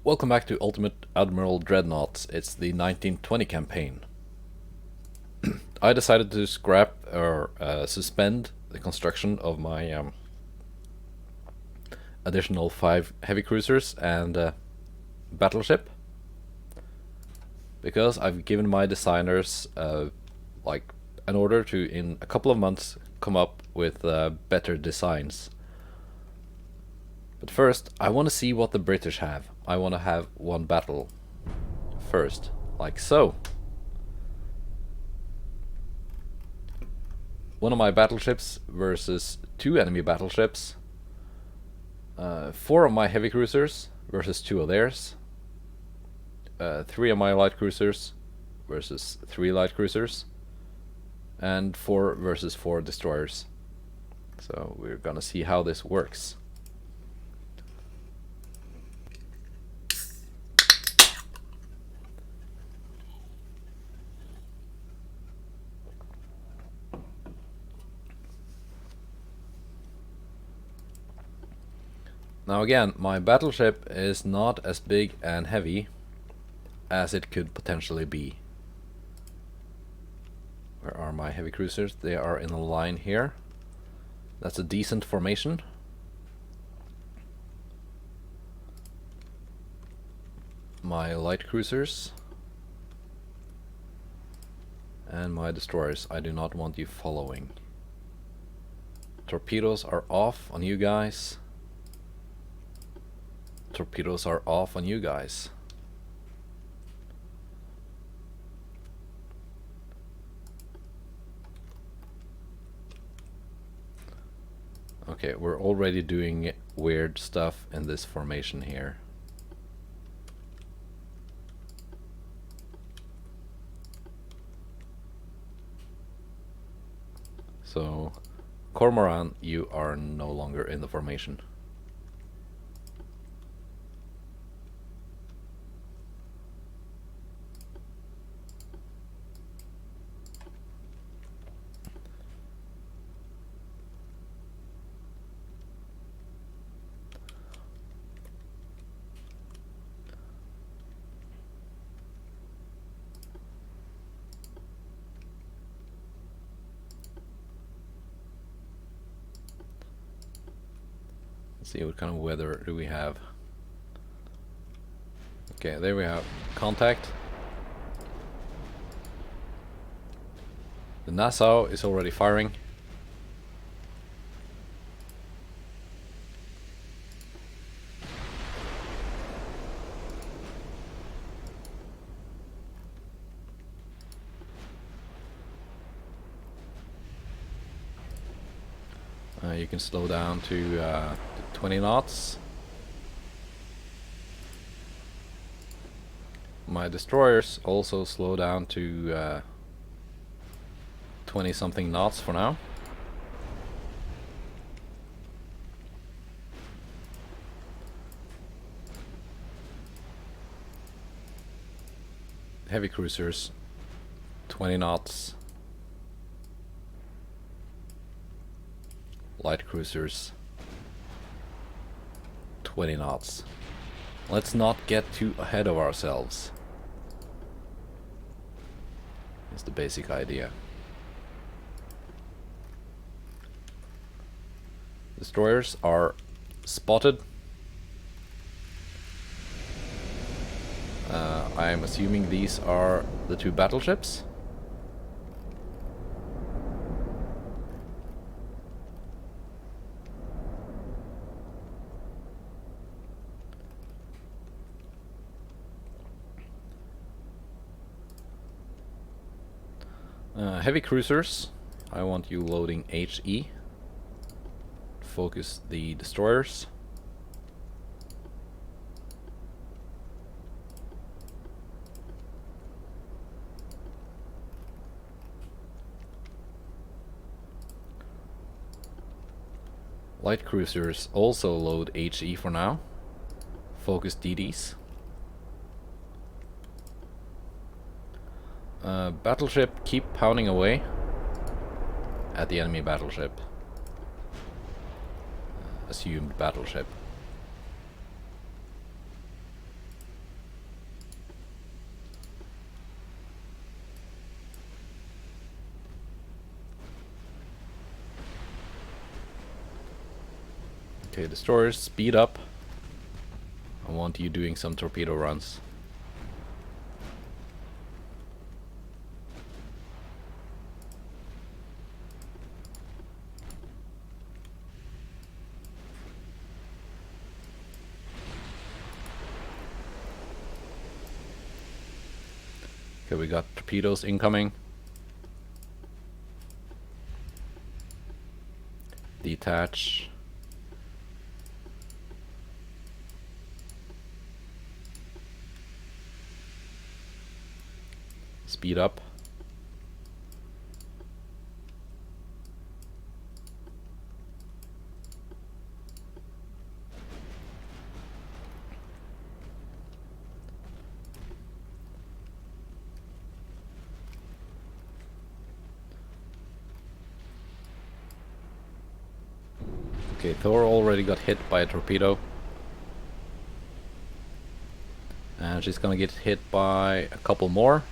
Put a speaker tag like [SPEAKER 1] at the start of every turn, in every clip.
[SPEAKER 1] Welcome back to Ultimate Admiral Dreadnoughts. It's the 1920 campaign. I decided to scrap or suspend the construction of my additional 5 heavy cruisers and battleship, because I've given my designers like an order to, in a couple of months, come up with better designs. But first, I want to see what the British have. I want to have one battle first, like so. One of my battleships versus 2 enemy battleships. 4 of my heavy cruisers versus 2 of theirs. 3 of my light cruisers versus 3 light cruisers. And 4 versus 4 destroyers. So we're gonna see how this works. Now again, my battleship is not as big and heavy as it could potentially be. Where are my heavy cruisers? They are in a line here. That's a decent formation. My light cruisers and my destroyers, I do not want you following. Torpedoes are off on you guys. Torpedoes are off on you guys. Okay, we're already doing weird stuff in this formation here. So, Cormoran, you are no longer in the formation. Let's see what kind of weather do we have. Okay, there we have contact. The Nassau is already firing. You can slow down to 20 knots. My destroyers also slow down to 20 something knots for now. Heavy cruisers 20 knots. Light cruisers 20 knots. Let's not get too ahead of ourselves. That's the basic idea. Destroyers are spotted. I'm assuming these are the 2 battleships. Heavy cruisers, I want you loading HE. Focus the destroyers. Light cruisers also load HE for now. Focus DDs. Battleship, keep pounding away at the enemy battleship. Assumed battleship. Okay, destroyers, speed up. I want you doing some torpedo runs. Okay, we got torpedoes incoming. Detach. Speed up. Okay, Thor already got hit by a torpedo. And she's gonna get hit by a couple more.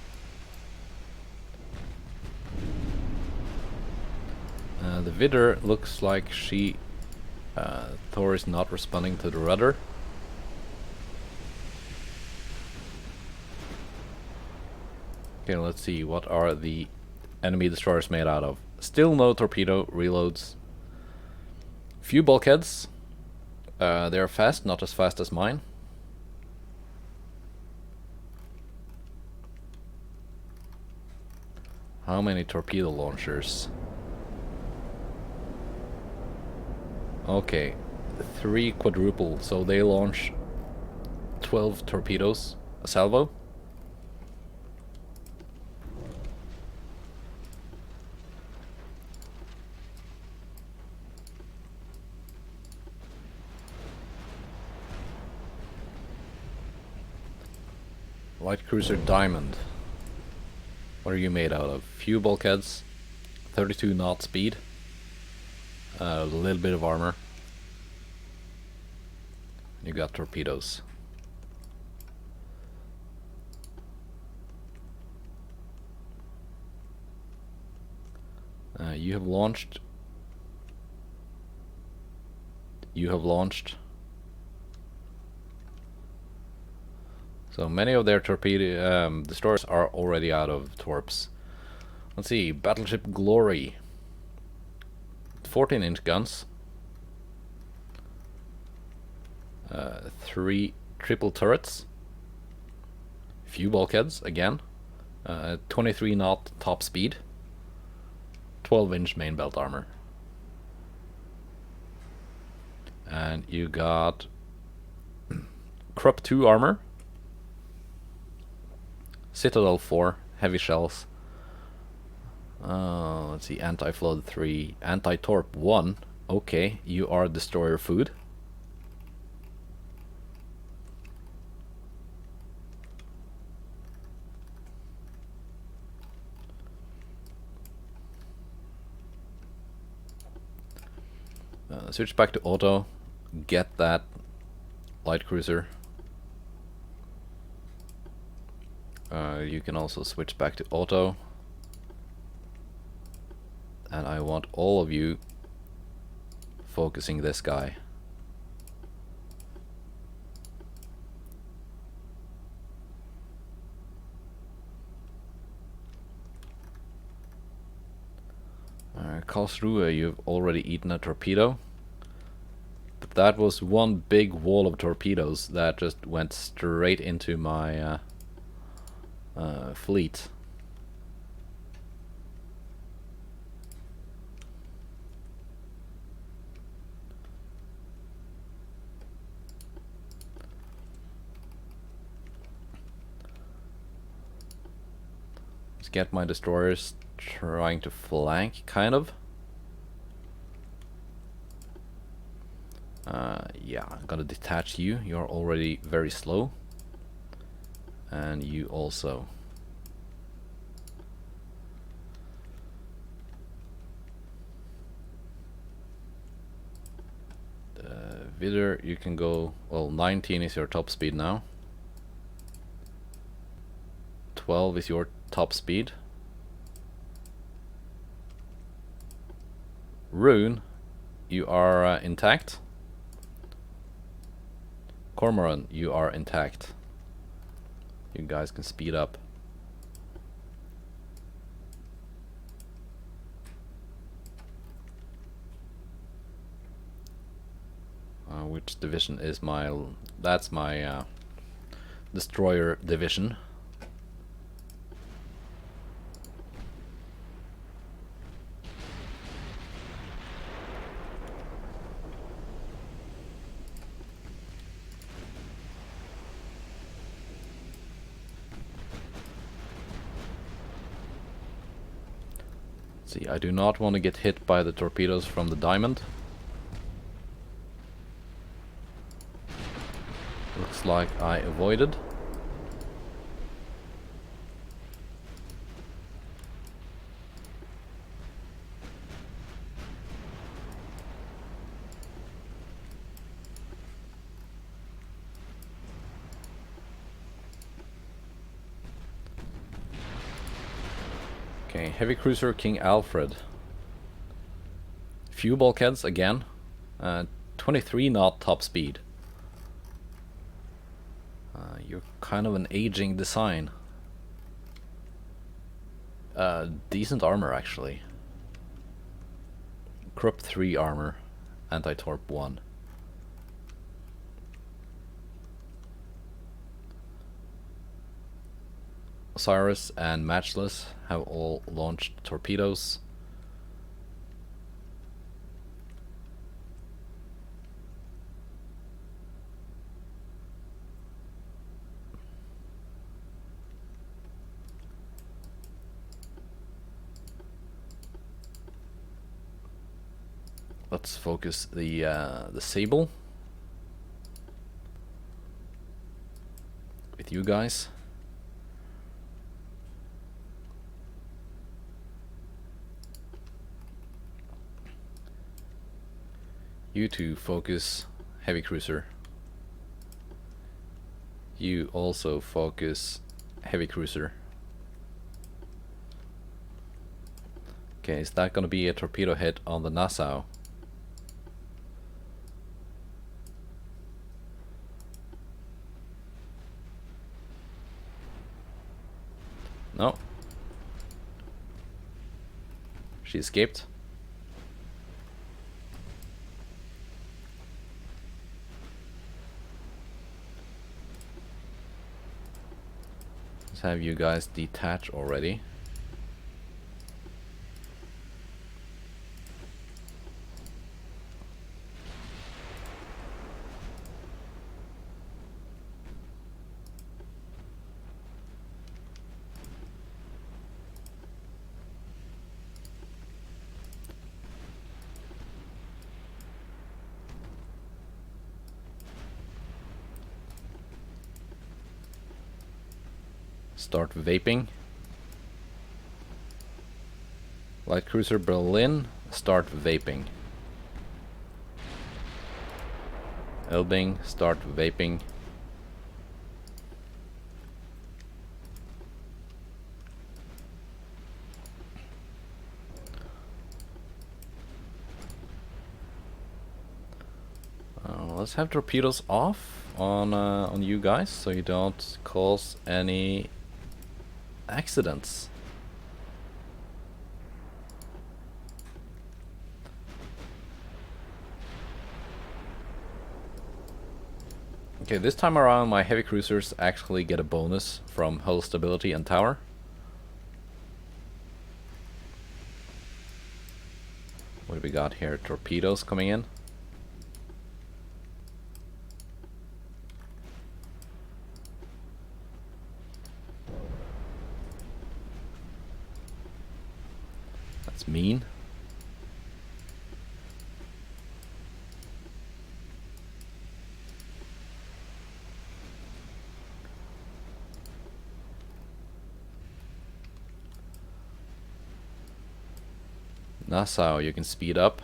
[SPEAKER 1] The Vidder looks like Thor is not responding to the rudder. Okay, let's see, what are the enemy destroyers made out of? Still no torpedo reloads. Few bulkheads. They're fast, not as fast as mine. How many torpedo launchers? Okay, 3 quadruple, so they launch 12 torpedoes a salvo. Light cruiser Diamond. What are you made out of? Few bulkheads, 32 knot speed, a little bit of armor. You got torpedoes. You have launched. So many of their torpedo destroyers are already out of torps. Let's see, Battleship Glory. 14-inch guns. 3 triple turrets. Few bulkheads again. 23 knot top speed. 12-inch main belt armor. And you got Krupp 2 armor. Citadel 4, heavy shells. Let's see, anti-flood 3, anti-torp 1. Okay, you are destroyer food. Switch back to auto. Get that light cruiser. You can also switch back to auto. And I want all of you focusing this guy. Karlsruhe, you've already eaten a torpedo. But that was one big wall of torpedoes that just went straight into my fleet. Let's get my destroyers trying to flank, kind of. Yeah, I'm gonna detach you. You're already very slow. And you also. Vidder, you can go, well, 19 is your top speed now. 12 is your top speed. Rune, you are intact. Cormoran, you are intact. You guys can speed up. Which division is my... That's my destroyer division. See, I do not want to get hit by the torpedoes from the diamond. Looks like I avoided. Okay, heavy cruiser King Alfred. Few bulkheads again. 23 knot top speed. You're kind of an aging design. Decent armor actually. Krupp 3 armor, anti-torp 1. Osiris and Matchless have all launched torpedoes. Let's focus the Sable with you guys. You two focus heavy cruiser. You also focus heavy cruiser. Okay, is that gonna be a torpedo hit on the Nassau? No. She escaped. Let's have you guys detach already. Start vaping. Light cruiser Berlin, start vaping. Elbing, start vaping. Let's have torpedoes off on you guys, so you don't cause any accidents. Okay, this time around my heavy cruisers actually get a bonus from hull stability and tower. What do we got here? Torpedoes coming in. That's mean. Nassau, you can speed up.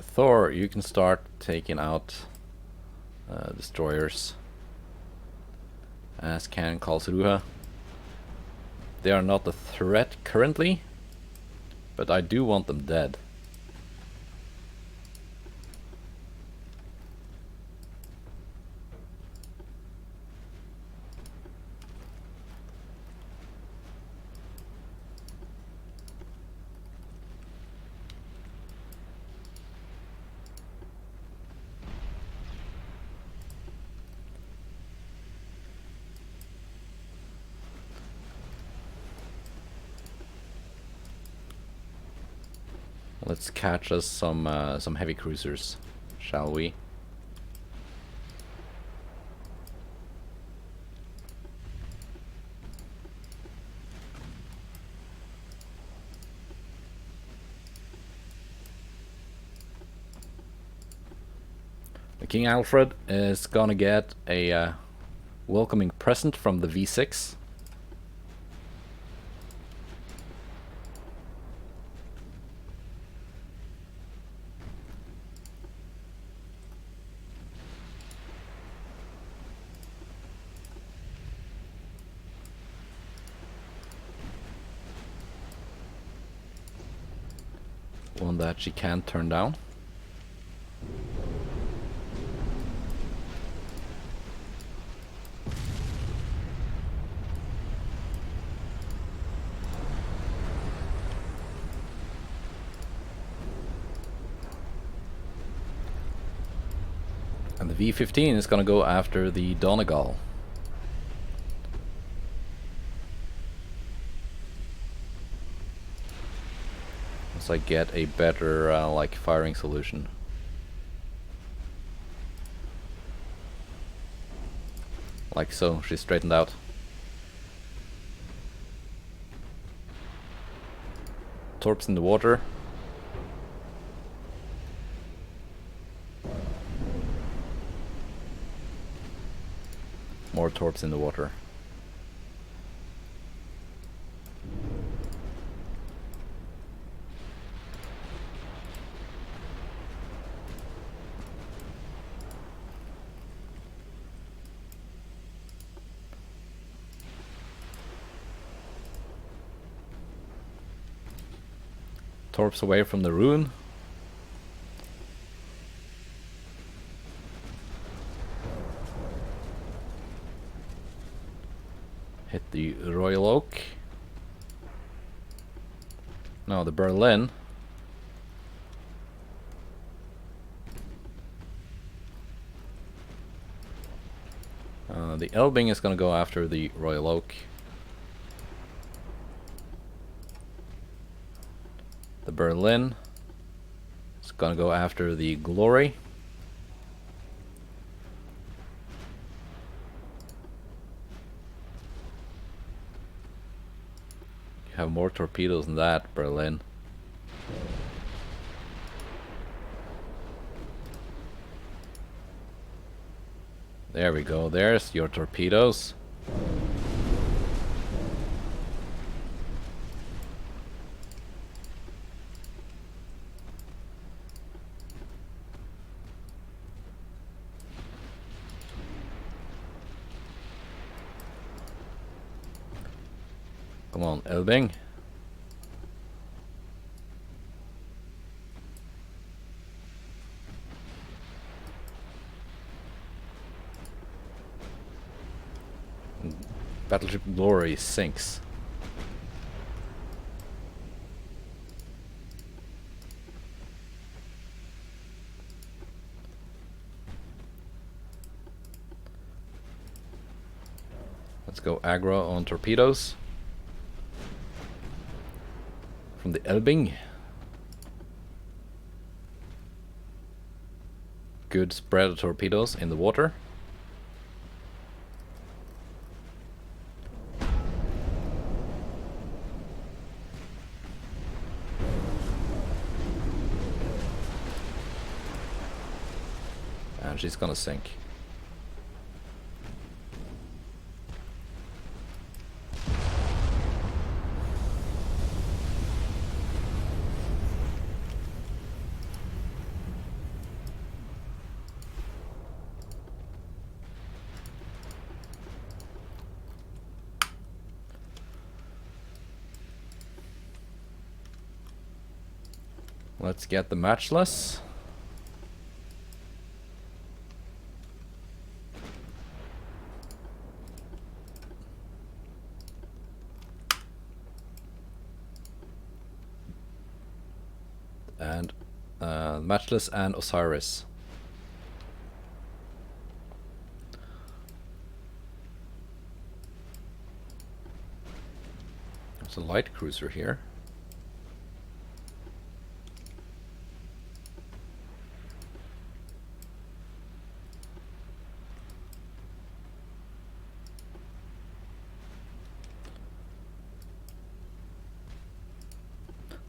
[SPEAKER 1] Thor, you can start taking out destroyers. as can Karlsruhe. They are not a threat currently, but I do want them dead. Let's catch us some heavy cruisers, shall we? The King Alfred is gonna get a welcoming present from the V6. One that she can't turn down. And the V-15 is gonna go after the Donegal. Once I get a better like firing solution. Like so, she's straightened out. Torps in the water. More torps in the water. Torps away from the ruin. Hit the Royal Oak. No, the Berlin. The Elbing is gonna go after the Royal Oak. The Berlin is gonna go after the Glory. You have more torpedoes than that, Berlin. There we go, there's your torpedoes. Come on, Elbing. Battleship Glory sinks. Let's go aggro on torpedoes. From the Elbing. Good spread of torpedoes in the water. And she's gonna sink. Let's get the matchless. And matchless and Osiris. There's a light cruiser here.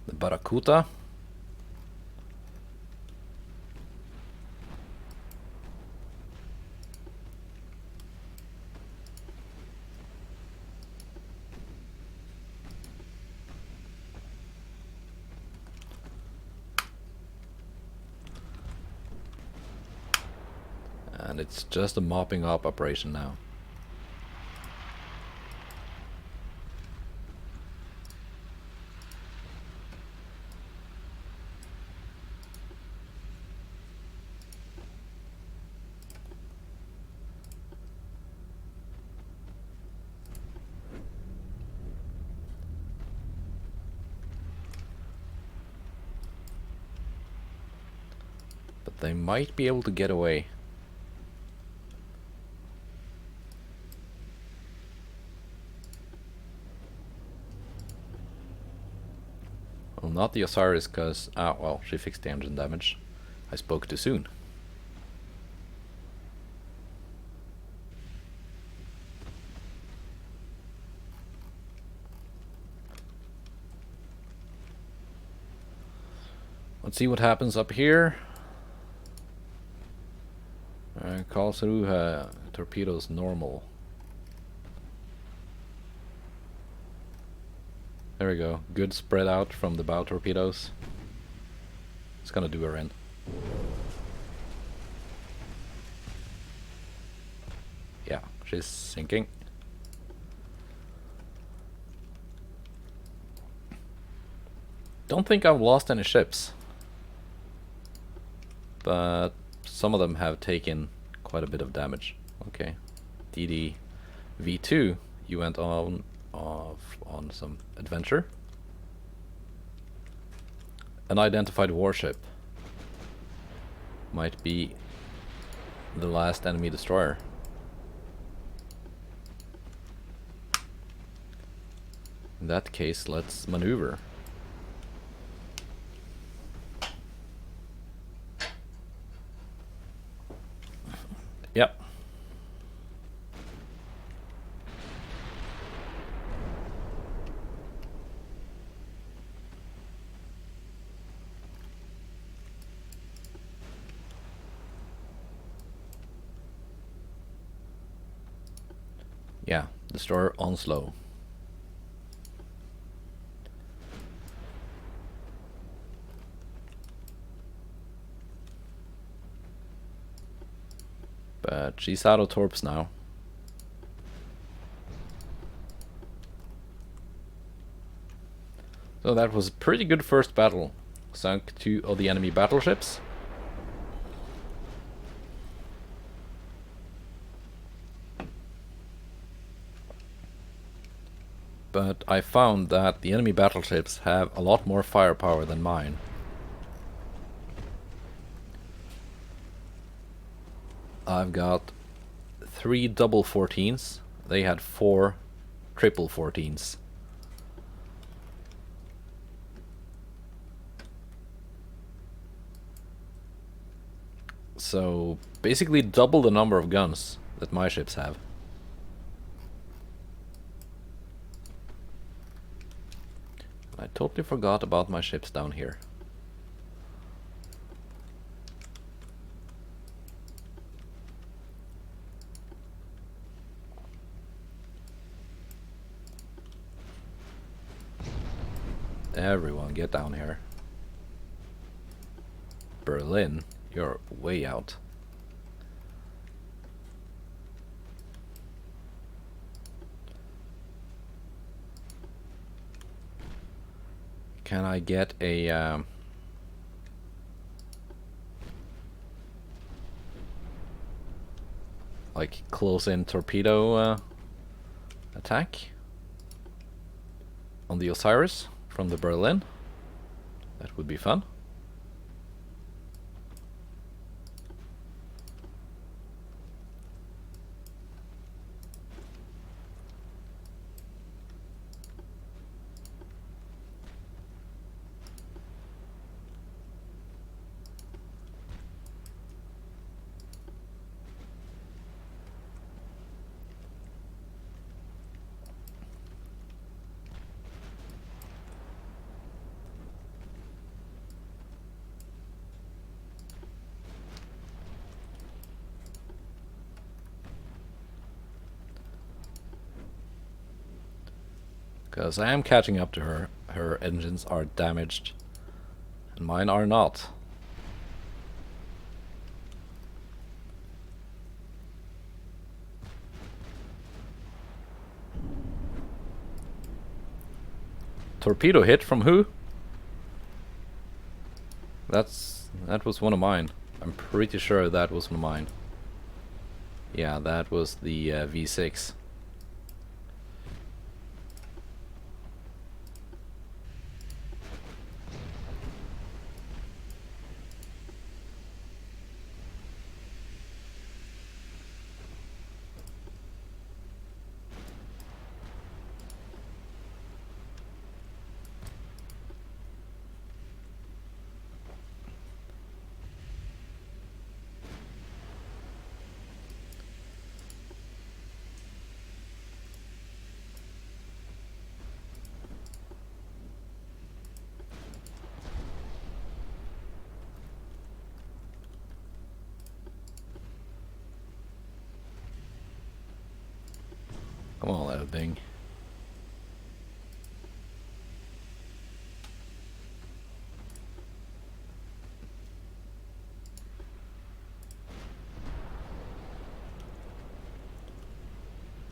[SPEAKER 1] The Barracuda. And it's just a mopping up operation now. But they might be able to get away. Well, not the Osiris, because... well, she fixed the engine damage. I spoke too soon. Let's see what happens up here. Call through torpedoes normal. There we go. Good spread out from the bow torpedoes. It's gonna do her in. Yeah, she's sinking. Don't think I've lost any ships, but some of them have taken quite a bit of damage. Okay, DD V2, you went on some adventure. Unidentified warship might be the last enemy destroyer. In that case, let's maneuver. Yep. Yeah, destroyer on slow. But she's out of torps now. So that was a pretty good first battle. Sunk 2 of the enemy battleships. But I found that the enemy battleships have a lot more firepower than mine. I've got 3 double 14s. They had 4 triple 14s. So basically double the number of guns that my ships have. I totally forgot about my ships down here. Everyone get down here. Berlin, you're way out. Can I get a like close-in torpedo attack on the Osiris from the Berlin. That would be fun. Because I am catching up to her. Her engines are damaged, and mine are not. Torpedo hit from who? That was one of mine. I'm pretty sure that was one of mine. Yeah, that was the V6. Come on, little thing.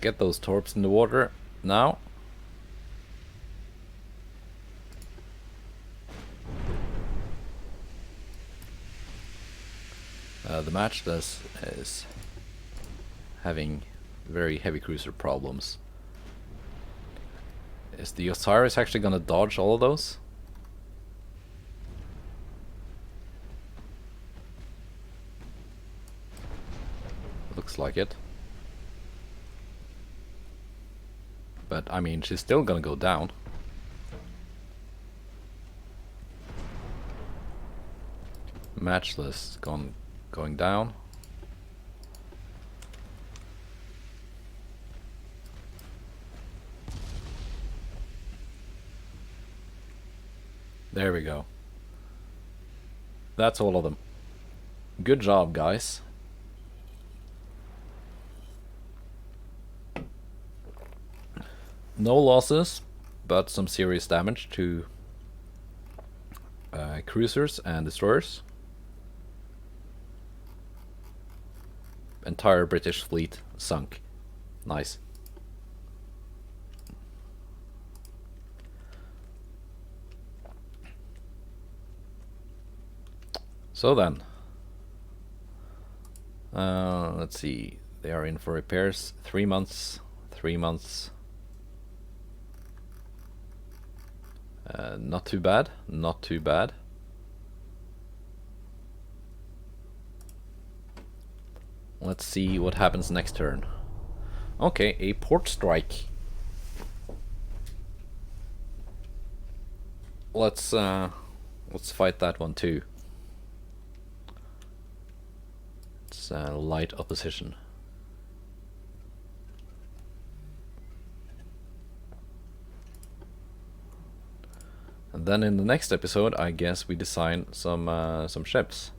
[SPEAKER 1] Get those torps in the water now. The Matchless is having very heavy cruiser problems. Is the Osiris actually gonna dodge all of those? Looks like it. But I mean, she's still gonna go down. Matchless going down. There we go. That's all of them. Good job, guys. No losses, but some serious damage to cruisers and destroyers. Entire British fleet sunk. Nice. So then, let's see. They are in for repairs. 3 months. 3 months. Not too bad. Not too bad. Let's see what happens next turn. Okay, a port strike. Let's fight that one too. It's light opposition. And then in the next episode, I guess we design some ships.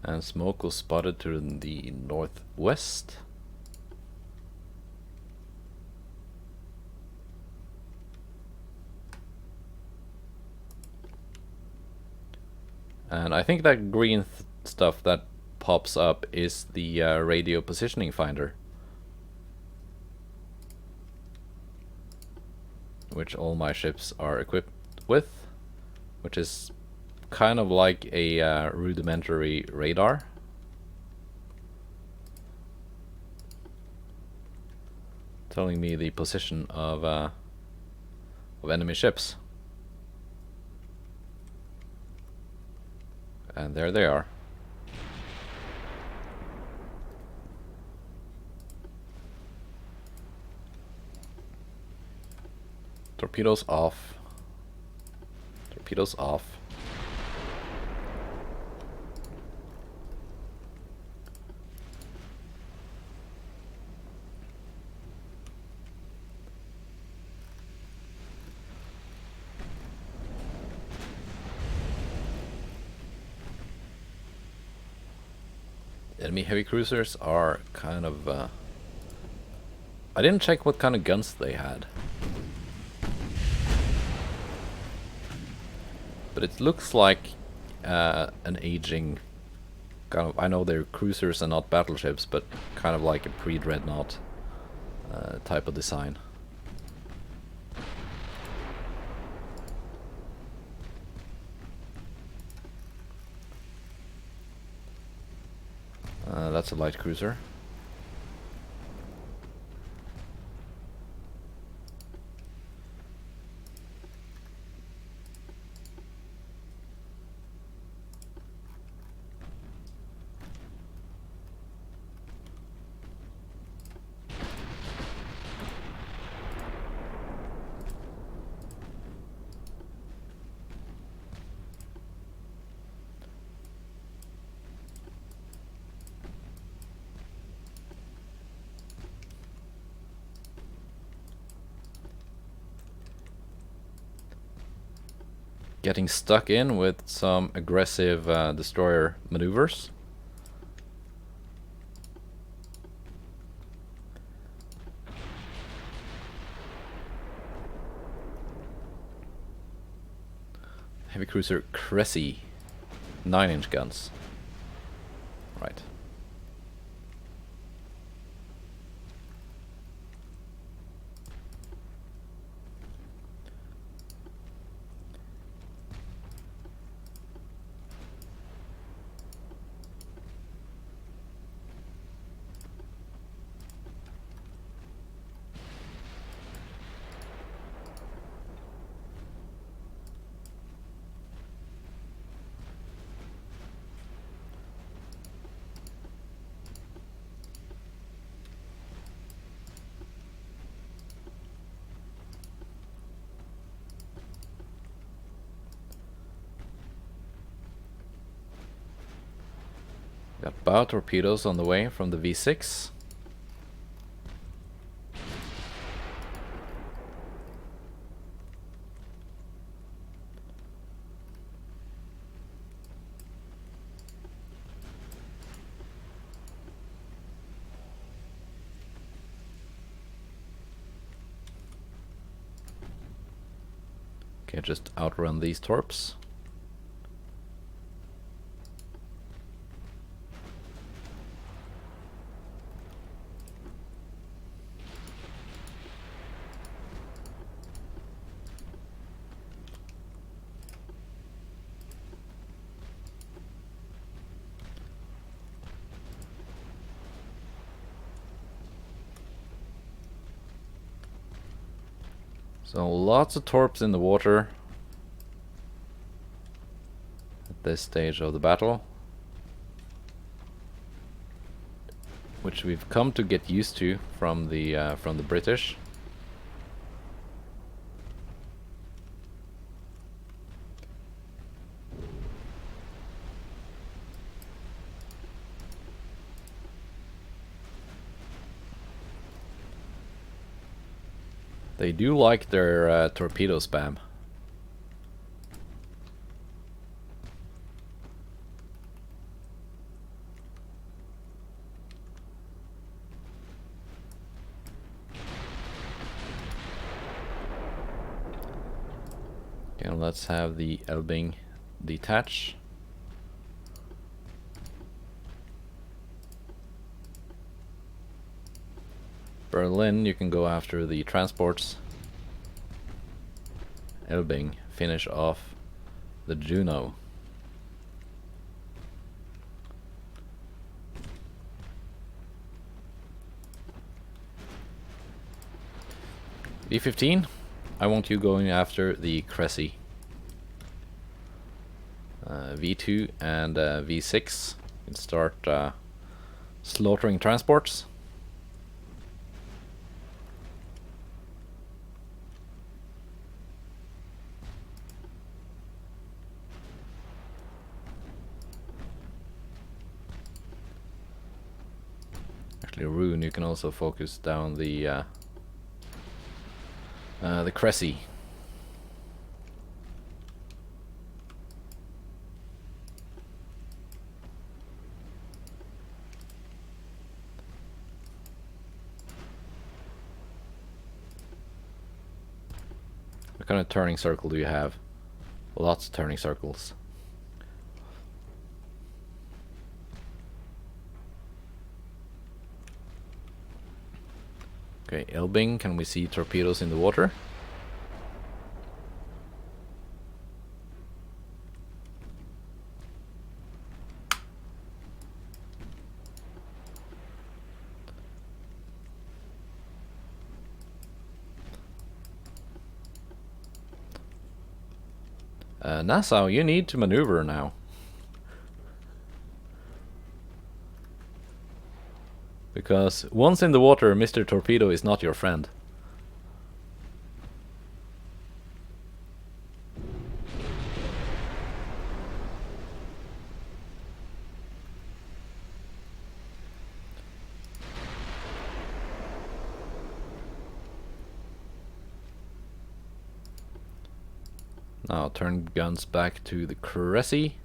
[SPEAKER 1] And smoke was spotted to the northwest. And I think that green stuff, that pops up is the radio positioning finder, which all my ships are equipped with, which is kind of like a rudimentary radar. Telling me the position of enemy ships. And there they are. Torpedoes off. Torpedoes off. Enemy heavy cruisers are kind of... I didn't check what kind of guns they had. But it looks like an aging... kind of... I know they're cruisers and not battleships, but kind of like a pre-Dreadnought type of design. That's a light cruiser. Getting stuck in with some aggressive destroyer maneuvers. Heavy cruiser Cressy, 9-inch guns. Right. Got bow torpedoes on the way from the V6. Okay, just outrun these torps. So lots of torps in the water at this stage of the battle, which we've come to get used to from the British. They do like their torpedo spam. Okay, let's have the Elbing detach. Berlin, you can go after the transports. Elbing, finish off the Juno. V15, I want you going after the Cressy. V2 and V6 can start slaughtering transports. Actually, Rune, you can also focus down the Cressy. What kind of turning circle do you have? Lots of turning circles. Okay, Elbing, can we see torpedoes in the water? Nassau, you need to maneuver now. Because once in the water, Mr. Torpedo is not your friend. Now turn guns back to the Cressy.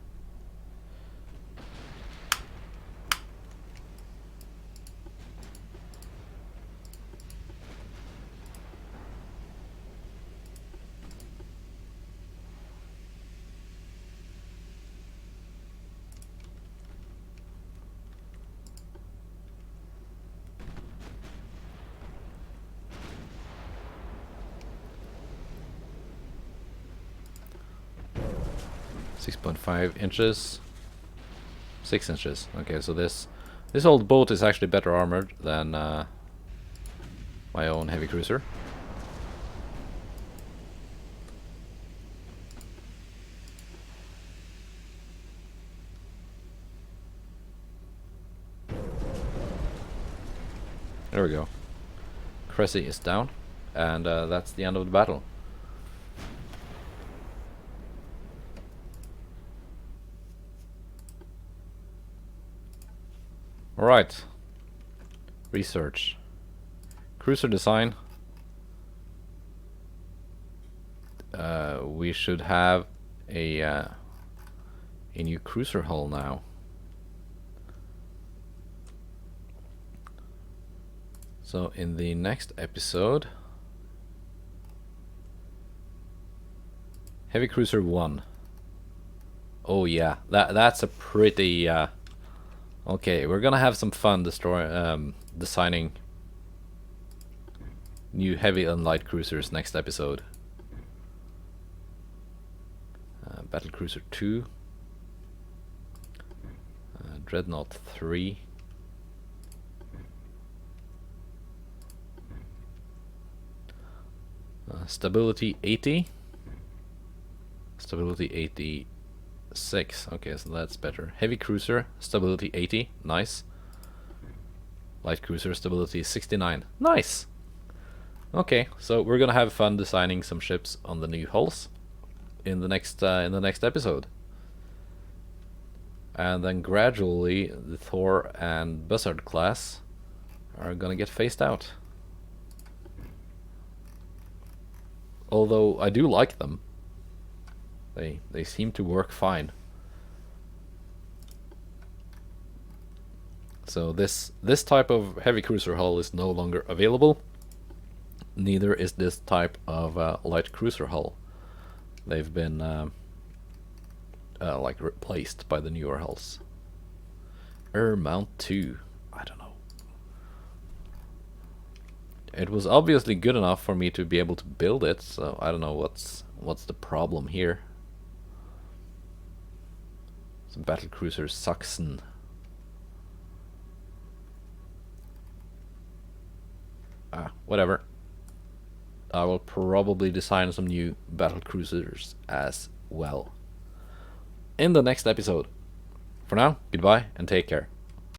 [SPEAKER 1] .5 inches, 6 inches. Okay, so this old boat is actually better armored than my own heavy cruiser. There we go. Cressy is down, and that's the end of the battle. Alright. Research. Cruiser design. We should have a new cruiser hull now. So in the next episode, Heavy Cruiser 1. Oh yeah, that's a pretty okay, we're gonna have some fun designing new heavy and light cruisers next episode. Battle Cruiser 2, Dreadnought 3, Stability 80, Stability 86. Okay, so that's better. Heavy Cruiser, Stability 80, nice. Light Cruiser, Stability 69, nice. Okay, so we're gonna have fun designing some ships on the new hulls in the next episode, and then gradually the Thor and Buzzard class are gonna get phased out. Although I do like them, they seem to work fine. So this type of heavy cruiser hull is no longer available. Neither is this type of light cruiser hull. They've been like replaced by the newer hulls. Mount 2. I don't know. It was obviously good enough for me to be able to build it, so I don't know what's the problem here. It's a battlecruiser Sachsen. Whatever. I will probably design some new battlecruisers as well in the next episode. For now, goodbye and take care.